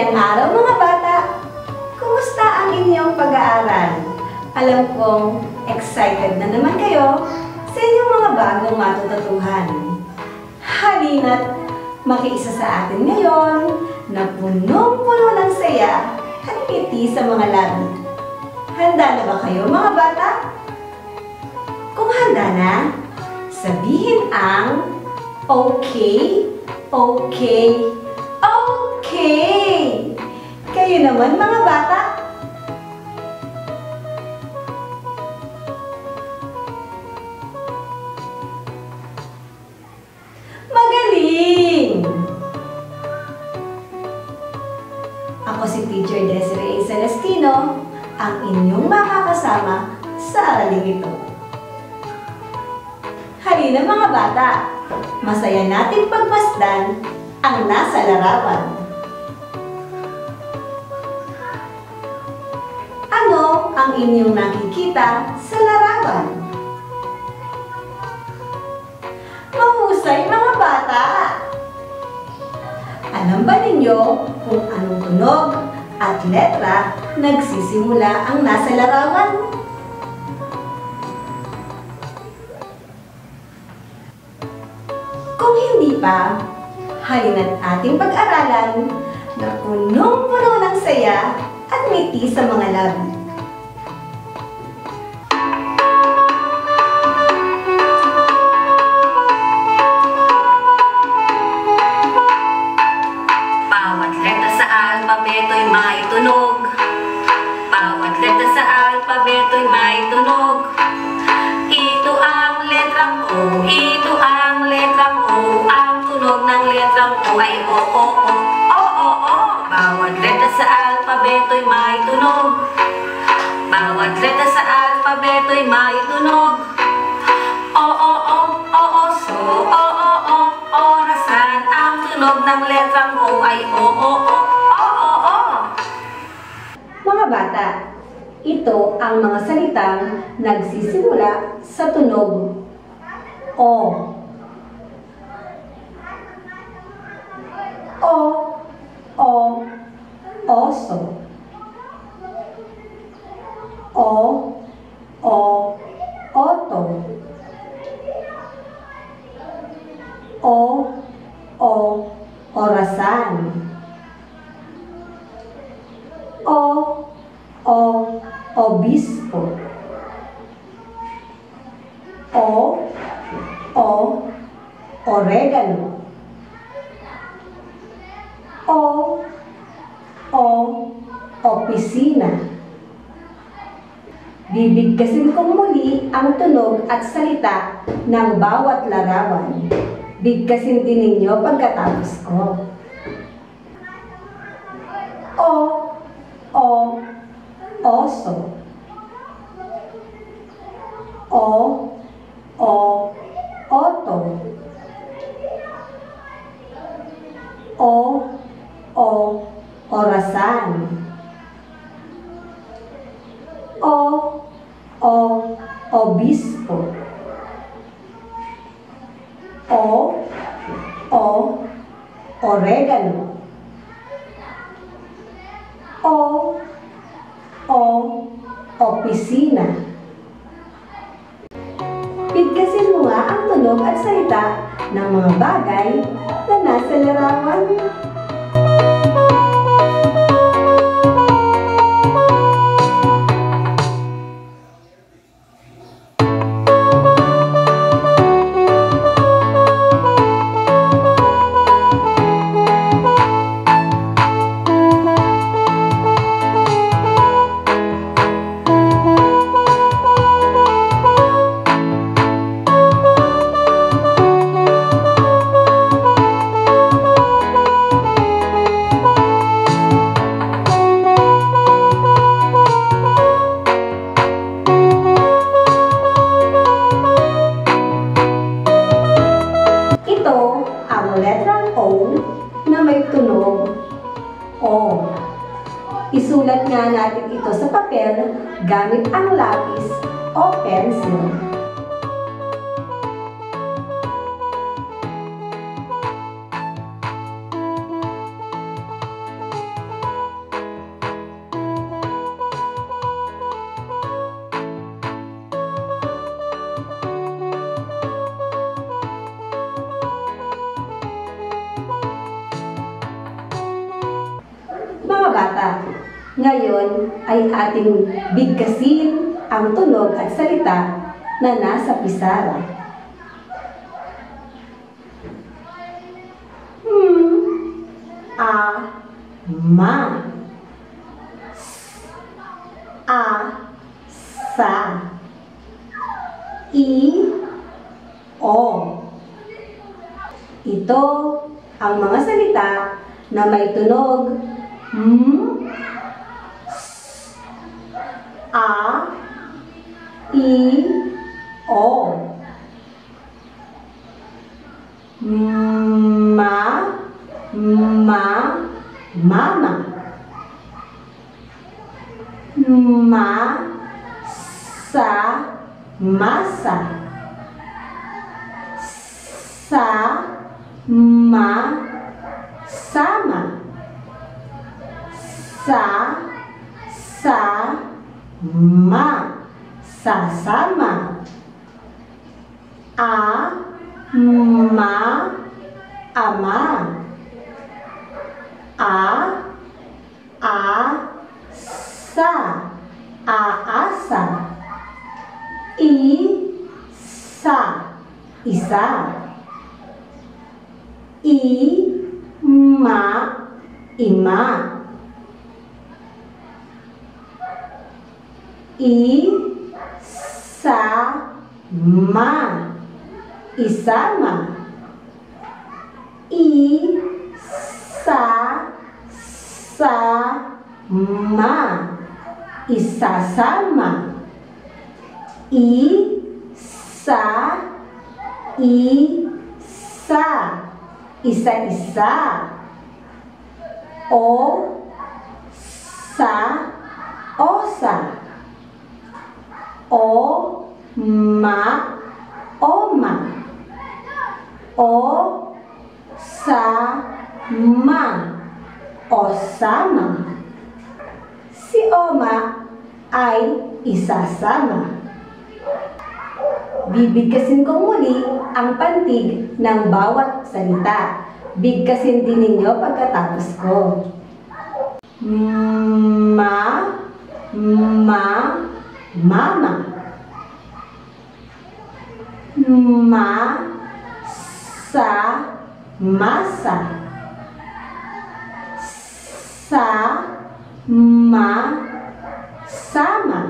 Masayang araw mga bata! Kumusta ang inyong pag-aaral? Alam kong excited na naman kayo sa inyong mga bagong matututuhan. Halina't makiisa sa atin ngayon na punong-puno ng saya at ngiti sa mga labi. Handa na ba kayo mga bata? Kung handa na, sabihin ang okay, okay, okay. Kayo naman mga bata. Magaling! Ako si Teacher Desiree Celestino, ang inyong makakasama sa araling ito. Halina mga bata, masaya nating pagmasdan ang nasa larawan. Ano ang inyong nakikita sa larawan? Mahusay mga bata! Alam ba ninyo kung anong tunog at letra nagsisimula ang nasa larawan? Kung hindi pa, halina't ating pag-aralan na punong-puno ng saya at ngiti sa mga labi. Bawat letra sa alpabeto'y may tunog. Bawat letra sa alpabeto'y may tunog. Ito ang letrang O, ito ang letrang O. Ang tunog ng letrang O ay O, O, O, O, O, O. Bawat letra sa alpabeto'y may tunog. Bawat letra sa alpabeto'y may tunog. O, O, O, O, Oso, O, O, O, orasan. Ang tunog ng letrang O ay O, O, O, O, O, O. Mga bata, ito ang mga salitang nagsisimula sa tunog O. O, O, oso. O, O, oto. O, O, orasan. O, O, obispo. O, O, oregano. O, O, opisina. Bibigkasin kong muli ang tunog at salita ng bawat larawan. Bigkasin din ninyo pagkatapos ko. O, O, oso. O, O, oto. O, O, orasan. O, O, obispo. O, O, oregano. O, O, opisina. Bigkasin mo nga ang tunog at salita ng mga bagay na nasa larawan. Letrang O na may tunog O. Isulat nga natin ito sa papel gamit ang lapis o pencil. Ngayon ay ating bigkasin ang tunog at salita na nasa pisara. Ma. Sa. O. Ito ang mga salita na may tunog O. Mama. Masa. Sama. Sasama. Ama. Aasa. Isa. Ima. Isama. Isasama. Isa-isa. Osa. Oma. Osama. Si Oma ay isasama. Bibigkasin ko muli ang pantig ng bawat salita. Bigkasin din ninyo pagkatapos ko. Mama. Masa. Sama.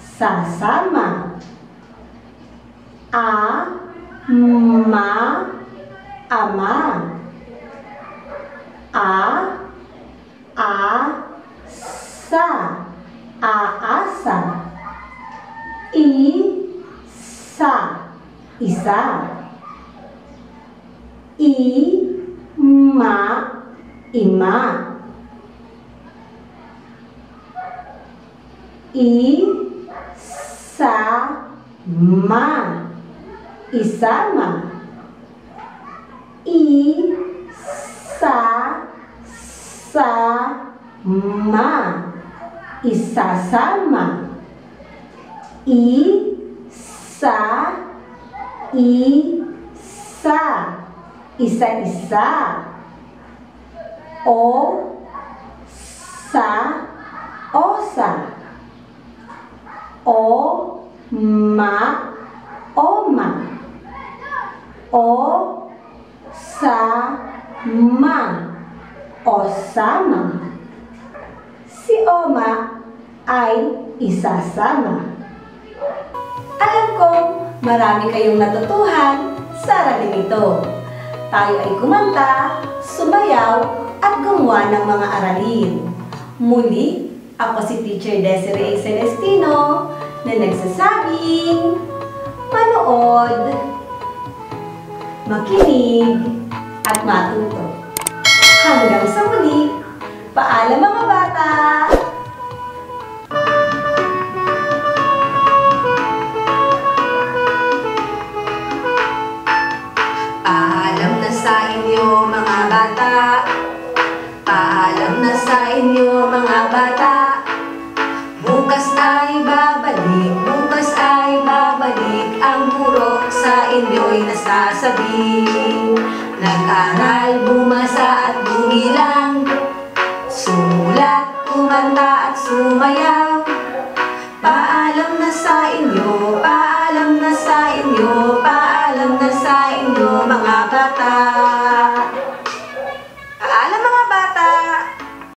Sasama. Ama. Aasa. Isa. Ima. Isama. Isasama. Isa-isa. Osa. Oma. Osama. Si Oma ay isasama. Alam kong marami kayong natutuhan sa aralin ito. Tayo ay kumanta, sumayaw, at gumawa ng mga aralin. Muli, ako si Teacher Desiree Celestino na nagsasabing manood, makinig, at matuto. Hanggang sa muli, paalam mga bata! Paalam na sa inyo mga bata. Paalam na sa inyo mga bata. Bukas ay babalik ang purok sa inyo'y nasasabi. Nag-aral, bumasa at bumilang, sumulat, kumanta at sumayaw.